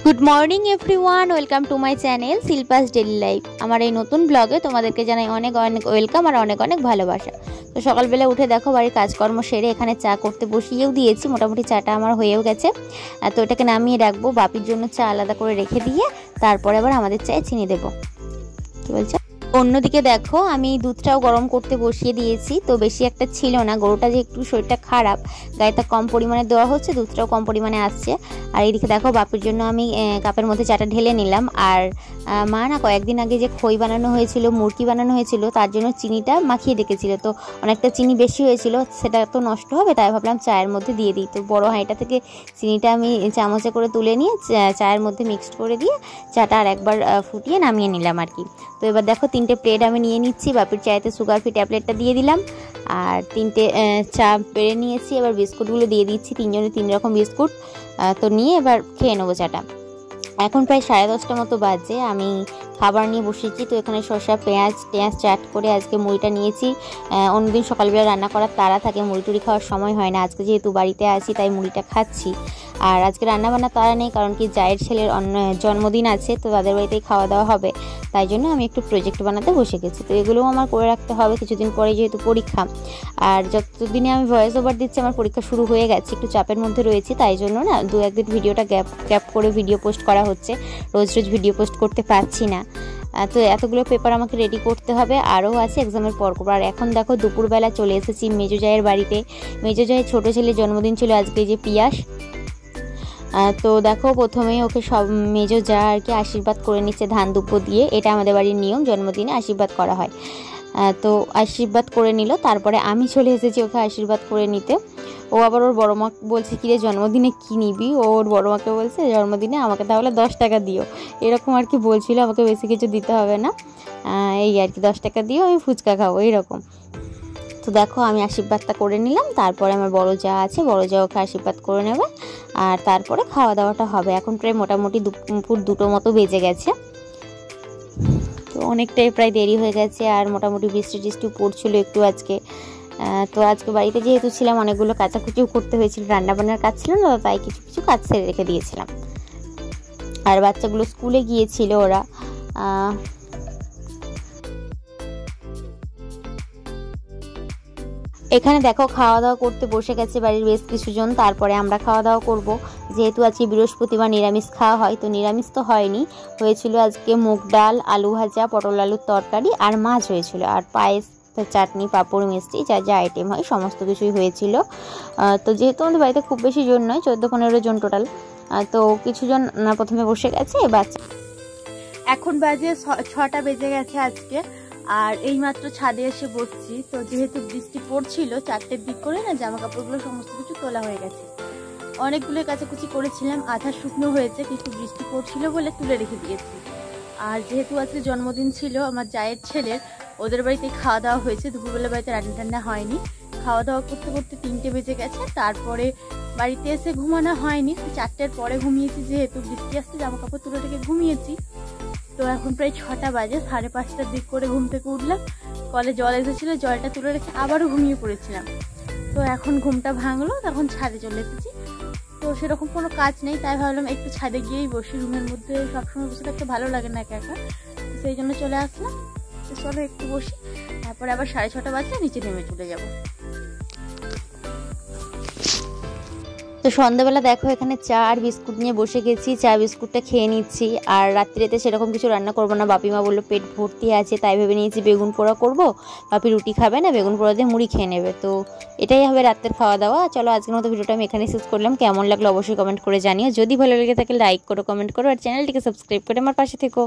Good morning everyone, welcome to my channel Shilpa's daily life. আমার এই নতুন ব্লগে তোমাদেরকে জানাই অনেক অনেক ওয়েলকাম আর অনেক অনেক ভালোবাসা। তো সকালবেলা উঠে দেখো বাড়ির কাজকর্ম সেরে এখানে চা করতে বসিয়েও দিয়েছি, মোটামুটি চাটা আমার হয়েও গেছে। তো এটাকে নামিয়ে রাখবো, বাপির জন্য চা আলাদা করে রেখে দিয়ে তারপরে আবার আমাদের চায়ে চিনি দেবো। কি বলছো? অন্যদিকে দেখো আমি দুধটাও গরম করতে বসিয়ে দিয়েছি। তো বেশি একটা ছিল না, গরুটা যে একটু শরীরটা খারাপ, গায়েটা কম পরিমাণে দেওয়া হচ্ছে, দুধটাও কম পরিমাণে আসছে। আর এইদিকে দেখো বাপির জন্য আমি কাপের মধ্যে চাটা ঢেলে নিলাম। আর মা না কয়েকদিন আগে যে খই বানানো হয়েছিল, মুরকি বানানো হয়েছিল, তার জন্য চিনিটা মাখিয়ে রেখেছিল। তো অনেকটা চিনি বেশি হয়েছিল, সেটা তো নষ্ট হবে, তাই ভাবলাম চায়ের মধ্যে দিয়ে দিই। তো বড় হাঁড়িটা থেকে চিনিটা আমি চামচে করে তুলে নিয়ে চায়ের মধ্যে মিক্সড করে দিয়ে চাটা আর একবার ফুটিয়ে নামিয়ে নিলাম আর কি। তো এবার দেখো 3টে প্লেট আমি নিয়ে নিচ্ছি, বাপির চায়েতে সুগার ফ্রি ট্যাবলেটটা দিয়ে দিলাম আর 3টে চা পেরে নিয়েছি। এবার বিস্কুটগুলো দিয়ে দিচ্ছি, 3জনে 3 রকম বিস্কুট। তো নিয়ে এবার খেয়ে নেবো চাটা। এখন প্রায় 10:30 মতো বাজে, আমি খাবার নিয়ে বসেছি। তো এখানে শসা পেঁয়াজ চাট করে আজকে মুড়িটা নিয়েছি। অন্যদিন সকালবেলা রান্না করার তাড়া থাকে, মুড়ি টুড়ি খাওয়ার সময় হয় না। আজকে যেহেতু বাড়িতে আছি তাই মুড়িটা খাচ্ছি। আর আজকে রান্নাবান্না তাড়া নেই, কারণ কি জায়ের ছেলের জন্মদিন আছে, তো তাদের বাড়িতেই খাওয়া দাওয়া হবে। তাই জন্য আমি একটু প্রজেক্ট বানাতে বসে গেছি। তো এগুলোও আমার করে রাখতে হবে কিছুদিন পরে, যেহেতু পরীক্ষা। আর যতদিনে আমি ভয়েস ওভার দিচ্ছি আমার পরীক্ষা শুরু হয়ে গেছে, একটু চাপের মধ্যে রয়েছি, তাই জন্য না 2-1 দিন ভিডিওটা গ্যাপ করে ভিডিও পোস্ট করা হচ্ছে। রোজ ভিডিও পোস্ট করতে পারছি না। তো এতগুলো পেপার আমাকে রেডি করতে হবে, আরও আছে এক্সামের পর করবো। আর এখন দেখো দুপুরবেলা চলে এসেছি মেজো জায়ের বাড়িতে। মেজো জায়ের ছোটো ছেলের জন্মদিন ছিল আজকে, যে পিয়াস। তো দেখো প্রথমেই ওকে সব মেজো যা আর কি আশীর্বাদ করে নিচ্ছে ধান দুব্বো দিয়ে। এটা আমাদের বাড়ির নিয়ম, জন্মদিনে আশীর্বাদ করা হয়। তো আশীর্বাদ করে নিল, তারপরে আমি চলে এসেছি ওকে আশীর্বাদ করে নিতে। ও আবার ওর বড় মা বলছে কিরে জন্মদিনে কী নিবি, ওর বড় মাকে বলছে জন্মদিনে আমাকে তাহলে 10 টাকা দিও, এরকম আর কি বলছিল। আমাকে বেশি কিছু দিতে হবে না, এই আর কি 10 টাকা দিও, আমি ফুচকা খাবো এইরকম। তো দেখো আমি আশীর্বাদটা করে নিলাম, তারপরে আমার বড় যা আছে, বড় যা ওকে আশীর্বাদ করে নেবে আর তারপরে খাওয়া দাওয়াটা হবে। এখন প্রায় মোটামুটি দুপুর 2টো মতো বেজে গেছে। তো অনেকটাই প্রায় দেরি হয়ে গেছে, আর মোটামুটি বৃষ্টি পড়ছিল একটু আজকে। তো আজকে বাড়িতে যেহেতু ছিলাম অনেকগুলো কাচাকুচিও করতে হয়েছিল, রান্নাবান্নার কাজ ছিল না, তাই কিছু কাজ সেরে রেখে দিয়েছিলাম। আর বাচ্চাগুলো স্কুলে গিয়েছিল ওরা। এখানে দেখো খাওয়া দাওয়া করতে বসে গেছে বাড়ির বেশ কিছুজন, তারপরে আমরা খাওয়া দাওয়া করব। যেহেতু আজকে বৃহস্পতিবার নিরামিষ খাওয়া হয়, তো নিরামিষ তো হয়নি, হয়েছিল আজকে মুগ ডাল, আলু ভাজা, পটল আলুর তরকারি আর মাছ হয়েছিল, আর পায়েস, চাটনি, পাঁপড়, মিষ্টি, যা যা আইটেম হয় সমস্ত কিছুই হয়েছিল। তো যেহেতু আমাদের বাড়িতে খুব বেশি জন নয়, 14-15 জন টোটাল, তো কিছুজন প্রথমে বসে গেছে বাচ্চা। এখন বাজে 6টা বেজে গেছে আজকে, আর এইমাত্র ছাদে এসে বসছি। তো যেহেতু বৃষ্টি পড়ছিল 4টের দিক করে না, জামা কাপড়গুলো সমস্ত কিছু তোলা হয়ে গেছে। অনেকগুলো কাচাকুচি করেছিলাম, আধা শুকনো হয়েছে, কিন্তু বৃষ্টি পড়ছিল বলে তুলে রেখে দিয়েছি। আর যেহেতু আজকে জন্মদিন ছিল আমার জায়ের ছেলের, ওদের বাড়িতে খাওয়া দাওয়া হয়েছে, দুপুরবেলা বাড়িতে রান্না হয়নি। খাওয়া দাওয়া করতে করতে 3টে বেজে গেছে, তারপরে বাড়িতে এসে ঘুমানো হয়নি, 4টের পরে ঘুমিয়েছি, যেহেতু বৃষ্টি আসছে জামা কাপড় তুলে রেখে ঘুমিয়েছি। তো এখন প্রায় 6টা বাজে, 5:30টার দিক করে ঘুম থেকে উঠলাম, কলে জল এসেছিলো, জলটা তুলে রেখে আবারও ঘুমিয়ে পড়েছিলাম। তো এখন ঘুমটা ভাঙলো, তখন ছাদে চলে এসেছি। তো সেরকম কোনো কাজ নেই, তাই ভাবলাম একটু ছাদে গিয়েই বসি, রুমের মধ্যে সবসময় বসে থাকতে ভালো লাগে না একা একা, সেই জন্য চলে আসলাম। তো চলো একটু বসি, তারপরে আবার 6:30 বাজলে নিচে নেমে চলে যাবো। তো সন্ধ্যাবেলা দেখো এখানে চা আর বিস্কুট নিয়ে বসে গেছি, চা বিস্কুটটা খেয়ে নিচ্ছি। আর রাত্রিতে সেরকম কিছু রান্না করবো না, বাপিমা বললো পেট ভর্তি আছে, তাই ভেবে নিয়েছি বেগুন পোড়া করবো। বাপি রুটি খাবে না, বেগুন পোড়া দিয়ে মুড়ি খেয়ে নেবে। তো এটাই হবে রাতের খাওয়া দাওয়া। চলো আজকের মতো ভিডিওটা আমি এখানে শেষ করলাম। কেমন লাগলো অবশ্যই কমেন্ট করে জানিও, যদি ভালো লেগে থাকে লাইক করো, কমেন্ট করো, আর চ্যানেলটিকে সাবস্ক্রাইব করে আমার পাশে থেকো।